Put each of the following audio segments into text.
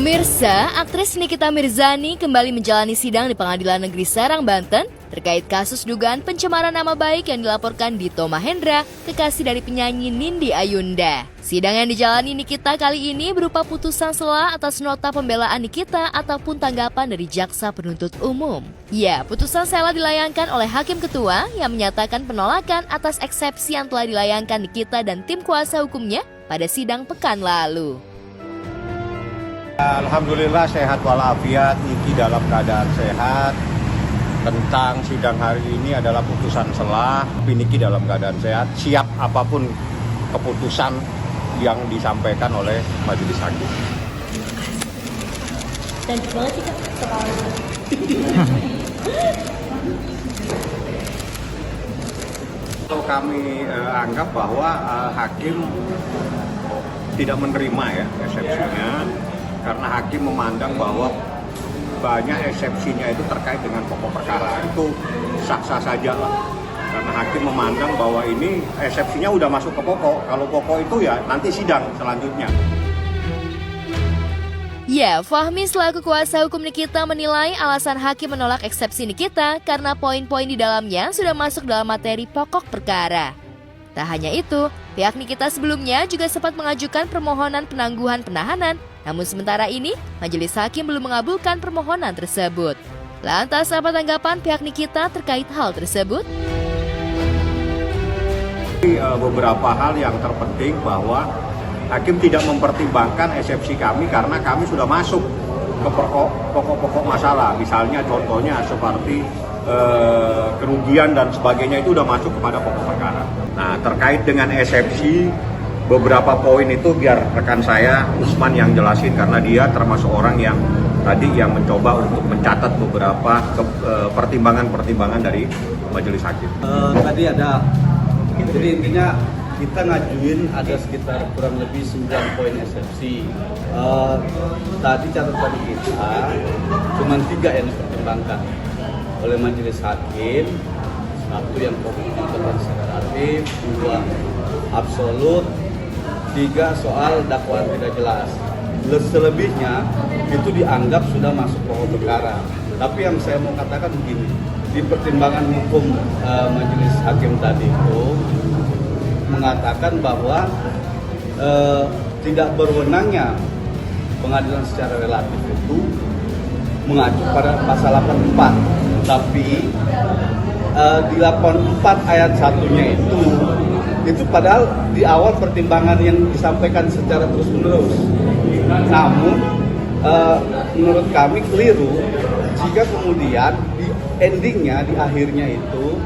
Pemirsa, aktris Nikita Mirzani kembali menjalani sidang di Pengadilan Negeri Serang, Banten terkait kasus dugaan pencemaran nama baik yang dilaporkan Dito Mahendra, kekasih dari penyanyi Nindi Ayunda. Sidang yang dijalani Nikita kali ini berupa putusan sela atas nota pembelaan Nikita ataupun tanggapan dari jaksa penuntut umum. Ya, putusan sela dilayangkan oleh Hakim Ketua yang menyatakan penolakan atas eksepsi yang telah dilayangkan Nikita dan tim kuasa hukumnya pada sidang pekan lalu. Alhamdulillah sehat walafiat, Niki dalam keadaan sehat. Tentang sidang hari ini adalah putusan sela, Niki dalam keadaan sehat, siap apapun keputusan yang disampaikan oleh majelis hakim. Dan banget sih Kak, Kalau kami anggap bahwa hakim tidak menerima ya eksepsinya, karena hakim memandang bahwa banyak eksepsinya itu terkait dengan pokok perkara. Itu sah-sah saja lah. Karena hakim memandang bahwa ini eksepsinya udah masuk ke pokok. Kalau pokok itu ya nanti sidang selanjutnya. Ya, Fahmi selaku kuasa hukum Nikita menilai alasan hakim menolak eksepsi Nikita karena poin-poin di dalamnya sudah masuk dalam materi pokok perkara. Tak hanya itu, pihak Nikita sebelumnya juga sempat mengajukan permohonan penangguhan penahanan, namun sementara ini majelis hakim belum mengabulkan permohonan tersebut. Lantas apa tanggapan pihak Nikita terkait hal tersebut? Beberapa hal yang terpenting bahwa hakim tidak mempertimbangkan eksepsi kami karena kami sudah masuk ke pokok-pokok masalah. Misalnya contohnya seperti kerugian dan sebagainya itu sudah masuk kepada pokok perkara. Nah, terkait dengan eksepsi, beberapa poin itu biar rekan saya Usman yang jelasin karena dia termasuk orang yang tadi yang mencoba untuk mencatat beberapa pertimbangan-pertimbangan dari majelis hakim. Tadi ada, jadi intinya kita ngajuin ada sekitar kurang lebih 9 poin eksepsi. Tadi catatan kita cuma 3 yang dipertimbangkan oleh majelis hakim. Satu yang pokok secara relatif, 2 absolut, 3 soal dakwaan tidak jelas. Selebihnya itu dianggap sudah masuk pokok perkara. Tapi yang saya mau katakan begini, di pertimbangan hukum majelis hakim tadi itu mengatakan bahwa tidak berwenangnya pengadilan secara relatif itu mengacu pada pasal 84, tapi di 84 ayat 1-nya itu padahal di awal pertimbangan yang disampaikan secara terus-menerus. Namun menurut kami keliru jika kemudian di endingnya, di akhirnya itu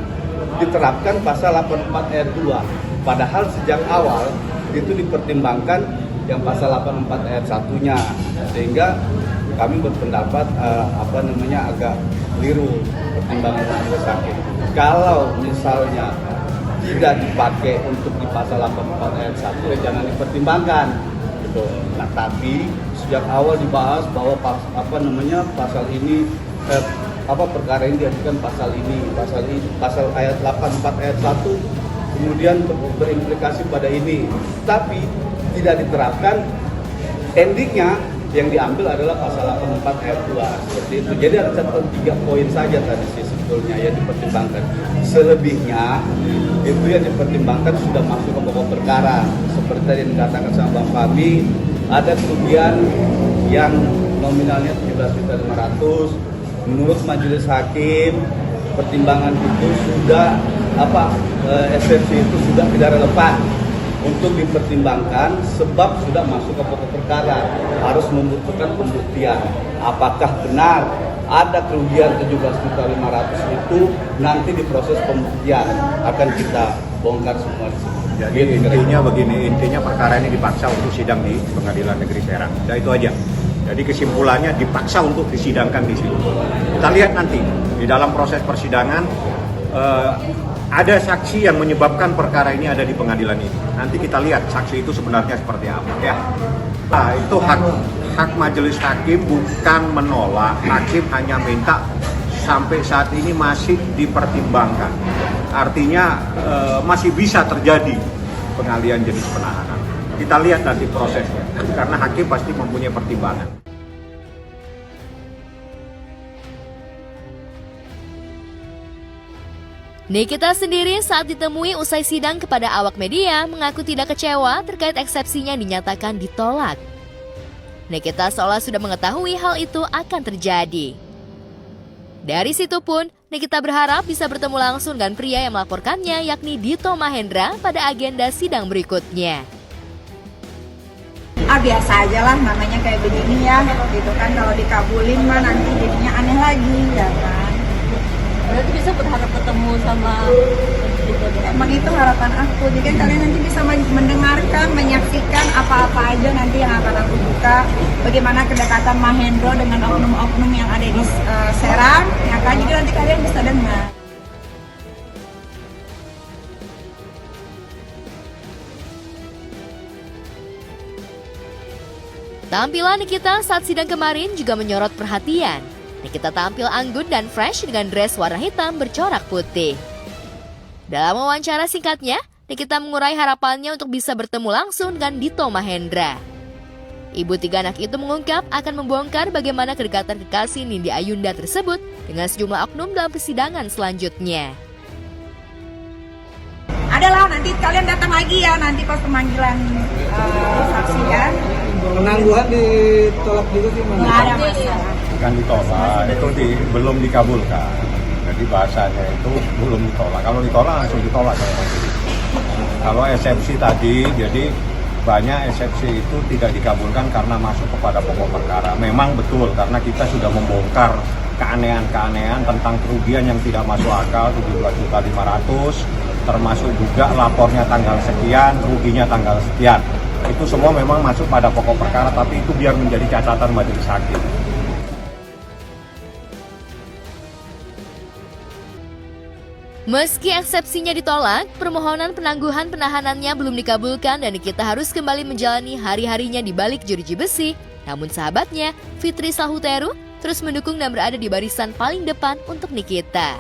diterapkan pasal 84 ayat 2. Padahal sejak awal itu dipertimbangkan yang pasal 84 ayat 1-nya. Sehingga kami berpendapat agak keliru pertimbangan majelis hakim. Kalau misalnya tidak dipakai untuk di pasal 84 ayat 1 ya jangan dipertimbangkan gitu. Nah, tapi sejak awal dibahas bahwa pasal ini perkara ini diajukan pasal ayat 84 ayat 1 kemudian berimplikasi pada ini, tapi tidak diterapkan. Endingnya yang diambil adalah pasal 84 ayat 2 seperti itu. Jadi ada catatan 3 poin saja tadi sih sebetulnya yang dipertimbangkan. Selebihnya itu yang dipertimbangkan sudah masuk ke pokok perkara. Seperti tadi yang dikatakan sama Bang Fahmi, ada kerugian yang nominalnya 17.500.000. Menurut majelis hakim, pertimbangan itu sudah eksepsi itu sudah tidak relevan untuk dipertimbangkan sebab sudah masuk ke pokok perkara, harus membutuhkan pembuktian. Apakah benar ada kerugian 17.500.000 itu nanti di proses pembuktian akan kita bongkar semua di sini. Jadi intinya perkara ini dipaksa untuk sidang di Pengadilan Negeri Serang. Nah, itu aja. Jadi kesimpulannya dipaksa untuk disidangkan di situ. Kita lihat nanti di dalam proses persidangan ada saksi yang menyebabkan perkara ini ada di pengadilan ini. Nanti kita lihat saksi itu sebenarnya seperti apa ya. Nah, itu hak majelis hakim bukan menolak. Hakim hanya minta sampai saat ini masih dipertimbangkan. Artinya masih bisa terjadi pengalihan jenis penahanan. Kita lihat nanti prosesnya, karena hakim pasti mempunyai pertimbangan. Nikita sendiri saat ditemui usai sidang kepada awak media mengaku tidak kecewa terkait eksepsinya dinyatakan ditolak. Nikita seolah sudah mengetahui hal itu akan terjadi. Dari situ pun, Nikita berharap bisa bertemu langsung dengan pria yang melaporkannya yakni Dito Mahendra pada agenda sidang berikutnya. Biasa aja lah, namanya kayak begini ya, gitu kan. Kalau dikabulin mah nanti jadinya aneh lagi, ya kan. Berarti bisa berharap ketemu sama Emang itu harapan aku, jadi kan kalian nanti bisa mendengarkan, menyaksikan apa-apa aja nanti yang akan aku buka. Bagaimana kedekatan Mahendra dengan oknum-oknum yang ada di Serang, ya kan, jadi nanti kalian bisa dengar. Tampilan Nikita saat sidang kemarin juga menyorot perhatian. Nikita tampil anggun dan fresh dengan dress warna hitam bercorak putih. Dalam wawancara singkatnya, Nikita mengurai harapannya untuk bisa bertemu langsung dengan Dito Mahendra. Ibu tiga anak itu mengungkap akan membongkar bagaimana kedekatan kekasih Nindi Ayunda tersebut dengan sejumlah oknum dalam persidangan selanjutnya. Adalah nanti kalian datang lagi ya, nanti pas pemanggilan saksi ya. Penangguhan ditolak juga sih, Nggak ada masalah. Bukan ditolak, itu belum dikabulkan. Jadi bahasanya itu belum ditolak. Kalau ditolak langsung ditolak. Kalau eksepsi tadi, jadi banyak eksepsi itu tidak dikabulkan karena masuk kepada pokok perkara. Memang betul, karena kita sudah membongkar keanehan-keanehan tentang kerugian yang tidak masuk akal 17.500.000, termasuk juga lapornya tanggal sekian, ruginya tanggal sekian. Itu semua memang masuk pada pokok perkara, tapi itu biar menjadi catatan majelis hakim. Meski eksepsinya ditolak, permohonan penangguhan penahanannya belum dikabulkan dan Nikita harus kembali menjalani hari-harinya di balik jeruji besi. Namun sahabatnya, Fitri Sahuteru, terus mendukung dan berada di barisan paling depan untuk Nikita.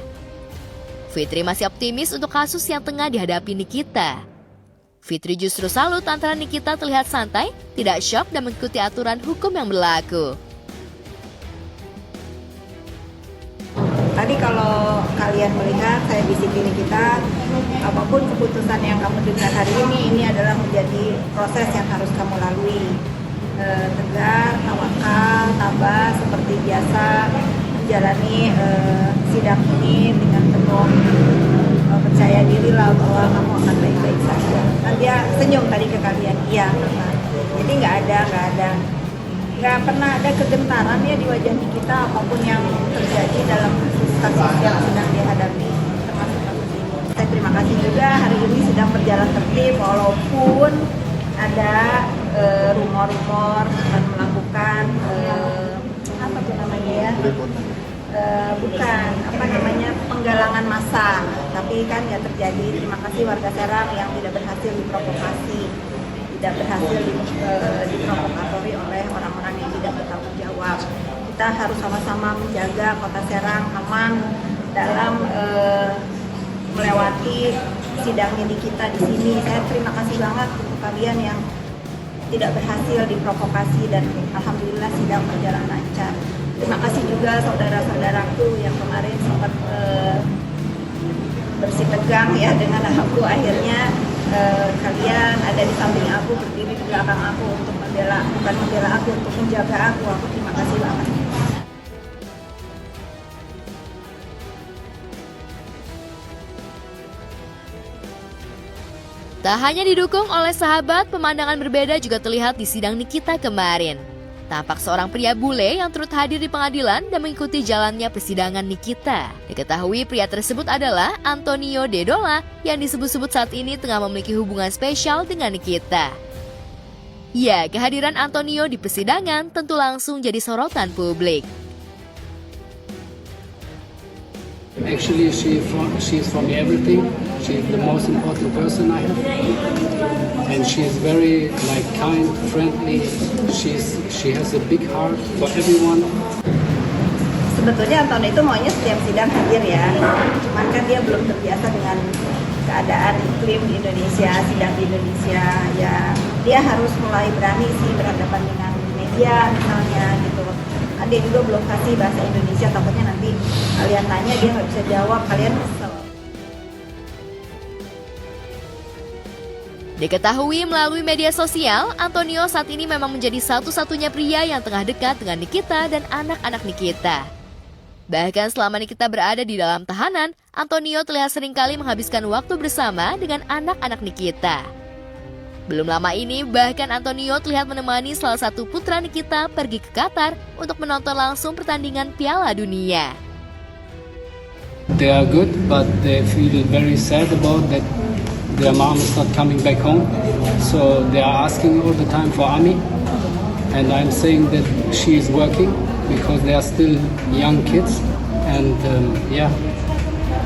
Fitri masih optimis untuk kasus yang tengah dihadapi Nikita. Fitri justru salut antara Nikita terlihat santai, tidak shock dan mengikuti aturan hukum yang berlaku. Tadi kalau kalian melihat saya bisikin Nikita, apapun keputusan yang kamu dengar hari ini adalah menjadi proses yang harus kamu lalui. Tegar, tawakal, tabah seperti biasa menjalani sidang ini dengan penuh percaya diri lah bahwa kamu akan baik-baik saja. Kan dia senyum tadi ke kalian, iya kata. Jadi nggak pernah ada kegentaran ya di wajah Nikita apapun yang terjadi dalam kasus yang sedang dihadapi, termasuk kasus ini. Saya terima kasih juga hari ini sedang berjalan tertib walaupun ada rumor-rumor akan melakukan apa tuh namanya ya? Penggalangan massa, tapi kan nggak terjadi. Terima kasih warga Serang yang tidak berhasil diprovokasi, tidak berhasil diprovokatori oleh orang-orang yang tidak bertanggung jawab. Kita harus sama-sama menjaga kota Serang aman dalam melewati sidang ini kita di sini. Saya terima kasih banget untuk kalian yang tidak berhasil diprovokasi dan alhamdulillah sidang berjalan lancar. Terima kasih juga saudara-saudaraku yang kemarin sempat bersitegang ya dengan aku. Akhirnya kalian ada di samping aku, berdiri di belakang aku untuk bukan membela aku, untuk menjaga aku. Aku terima kasih banget. Tak hanya didukung oleh sahabat, pemandangan berbeda juga terlihat di sidang Nikita kemarin. Tampak seorang pria bule yang turut hadir di pengadilan dan mengikuti jalannya persidangan Nikita. Diketahui pria tersebut adalah Antonio Dedola yang disebut-sebut saat ini tengah memiliki hubungan spesial dengan Nikita. Ya, kehadiran Antonio di persidangan tentu langsung jadi sorotan publik. Actually, she's for me everything. She's the most important person I have, and she's very kind, friendly. She has a big heart for everyone. Sebetulnya Antonio itu maunya setiap sidang hadir ya, cuman kan dia belum terbiasa dengan keadaan iklim di Indonesia, sidang di Indonesia. Ya, dia harus mulai berani sih berhadapan dengan media misalnya gitu. Dia juga belum kasih bahasa Indonesia, takutnya nanti kalian tanya dia nggak bisa jawab, kalian kesel. Diketahui melalui media sosial, Antonio saat ini memang menjadi satu-satunya pria yang tengah dekat dengan Nikita dan anak-anak Nikita. Bahkan selama Nikita berada di dalam tahanan, Antonio terlihat seringkali menghabiskan waktu bersama dengan anak-anak Nikita. Belum lama ini, bahkan Antonio terlihat menemani salah satu putra Nikita pergi ke Qatar untuk menonton langsung pertandingan Piala Dunia. They are good, but they feel very sad about that their mom is not coming back home. So they are asking all the time for Ami. And I'm saying that she is working because they are still young kids. And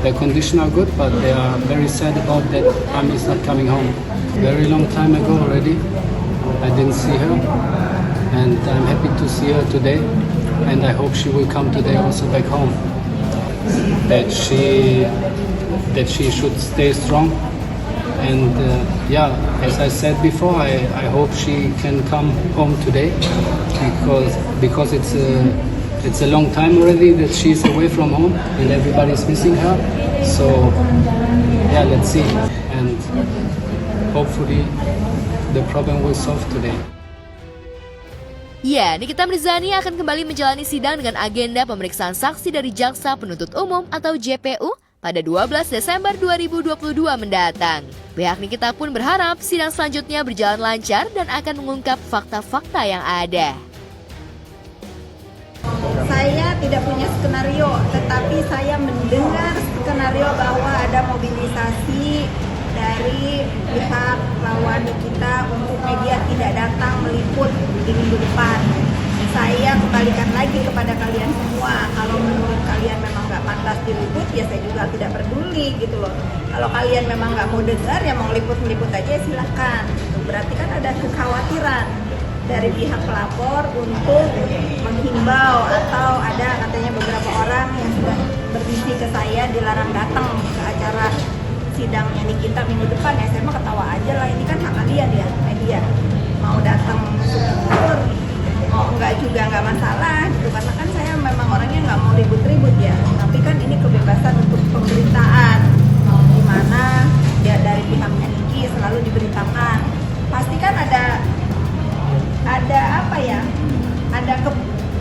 their condition are good, but they are very sad about that Ami is not coming home. Very long time ago already, I didn't see her. And I'm happy to see her today. And I hope she will come today also back home. That she should stay strong. And as I said before, I hope she can come home today because it's a long time already that she's away from home and everybody's missing her. So let's see, and hopefully the problem will solve today. Ya, Nikita Mirzani akan kembali menjalani sidang dengan agenda pemeriksaan saksi dari Jaksa Penuntut Umum atau JPU pada 12 Desember 2022 mendatang. Pihak Nikita pun berharap sidang selanjutnya berjalan lancar dan akan mengungkap fakta-fakta yang ada. Saya tidak punya skenario, tetapi saya mendengar skenario bahwa ada mobilisasi dari pihak lawan Nikita untuk media tidak datang meliput di minggu depan. Saya kembalikan lagi kepada kalian semua, kalau menurut kalian memang nggak pantas diliput, ya saya juga tidak peduli gitu loh. Kalau kalian memang nggak mau dengar, ya mau meliput aja silahkan. Berarti kan ada kekhawatiran dari pihak pelapor untuk menghimbau, atau ada katanya beberapa orang yang sudah berbisik ke saya dilarang datang ke acara sidangnya Nikita minggu depan. Ya saya mah ketawa aja lah, ini kan hak kalian ya media, mau datang syukur, mau enggak juga nggak masalah gitu, karena kan saya memang orangnya nggak mau ribut-ribut ya, tapi kan ini kebebasan untuk pemberitaan, di mana ya dari pihaknya Niki selalu diberitakan, pasti kan ada apa ya, ada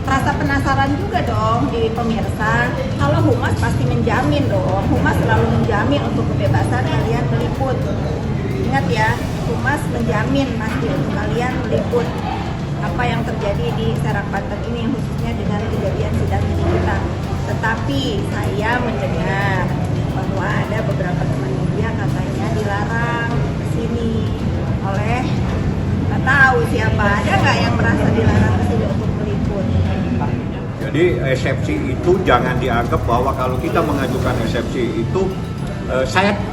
rasa penasaran juga dong di pemirsa. Kalau Humas pasti menjamin dong, Humas selalu menjamin untuk kebebasan kalian meliput. Ingat ya, Humas menjamin pasti untuk kalian meliput apa yang terjadi di Serang Banten ini, khususnya dengan kejadian sidang ini kita. Tetapi saya mendengar bahwa ada beberapa teman media katanya dilarang ke sini oleh nggak tahu siapa, ada nggak yang merasa dilarang ke sini untuk meliput. Jadi eksepsi itu jangan dianggap bahwa kalau kita mengajukan eksepsi itu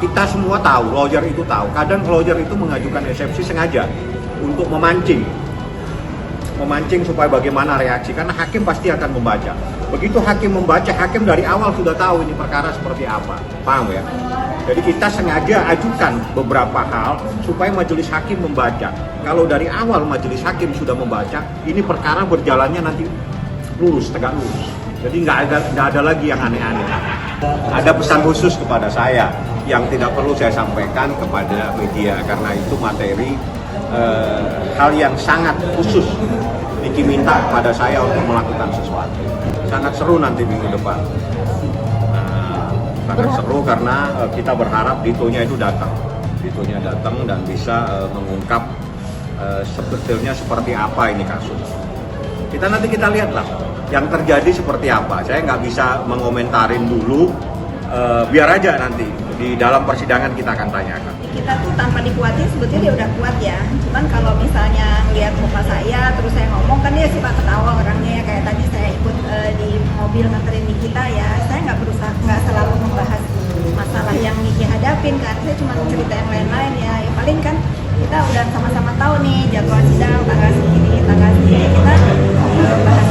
kita semua tahu, lawyer itu tahu. Kadang lawyer itu mengajukan eksepsi sengaja untuk memancing supaya bagaimana reaksi, karena hakim pasti akan membaca. Begitu hakim membaca, hakim dari awal sudah tahu ini perkara seperti apa, paham ya? Jadi kita sengaja ajukan beberapa hal supaya majelis hakim membaca. Kalau dari awal majelis hakim sudah membaca, ini perkara berjalannya nanti lurus, tegak lurus. Jadi nggak ada lagi yang aneh-aneh. Ada pesan khusus kepada saya yang tidak perlu saya sampaikan kepada media, karena itu materi hal yang sangat khusus. Niki minta kepada saya untuk melakukan sesuatu. Sangat seru nanti minggu depan. Sangat seru karena kita berharap Ditonya itu datang dan bisa mengungkap sebetulnya seperti apa ini kasus. Nanti kita lihatlah yang terjadi seperti apa. Saya nggak bisa mengomentarin dulu, biar aja nanti di dalam persidangan kita akan tanyakan. Kita tuh tanpa dikuatin sebetulnya dia udah kuat ya. Cuman kalau misalnya ngeliat muka saya terus saya ngomong, kan dia sifat ketawa orangnya ya. Kayak tadi saya ikut di mobil nganterin Nikita ya, saya nggak selalu membahas masalah yang Niki hadapin kan. Saya cuma cerita yang lain-lain ya. Ya paling kan kita udah sama-sama tahu nih jadwal sidang tanggal segini kita bahas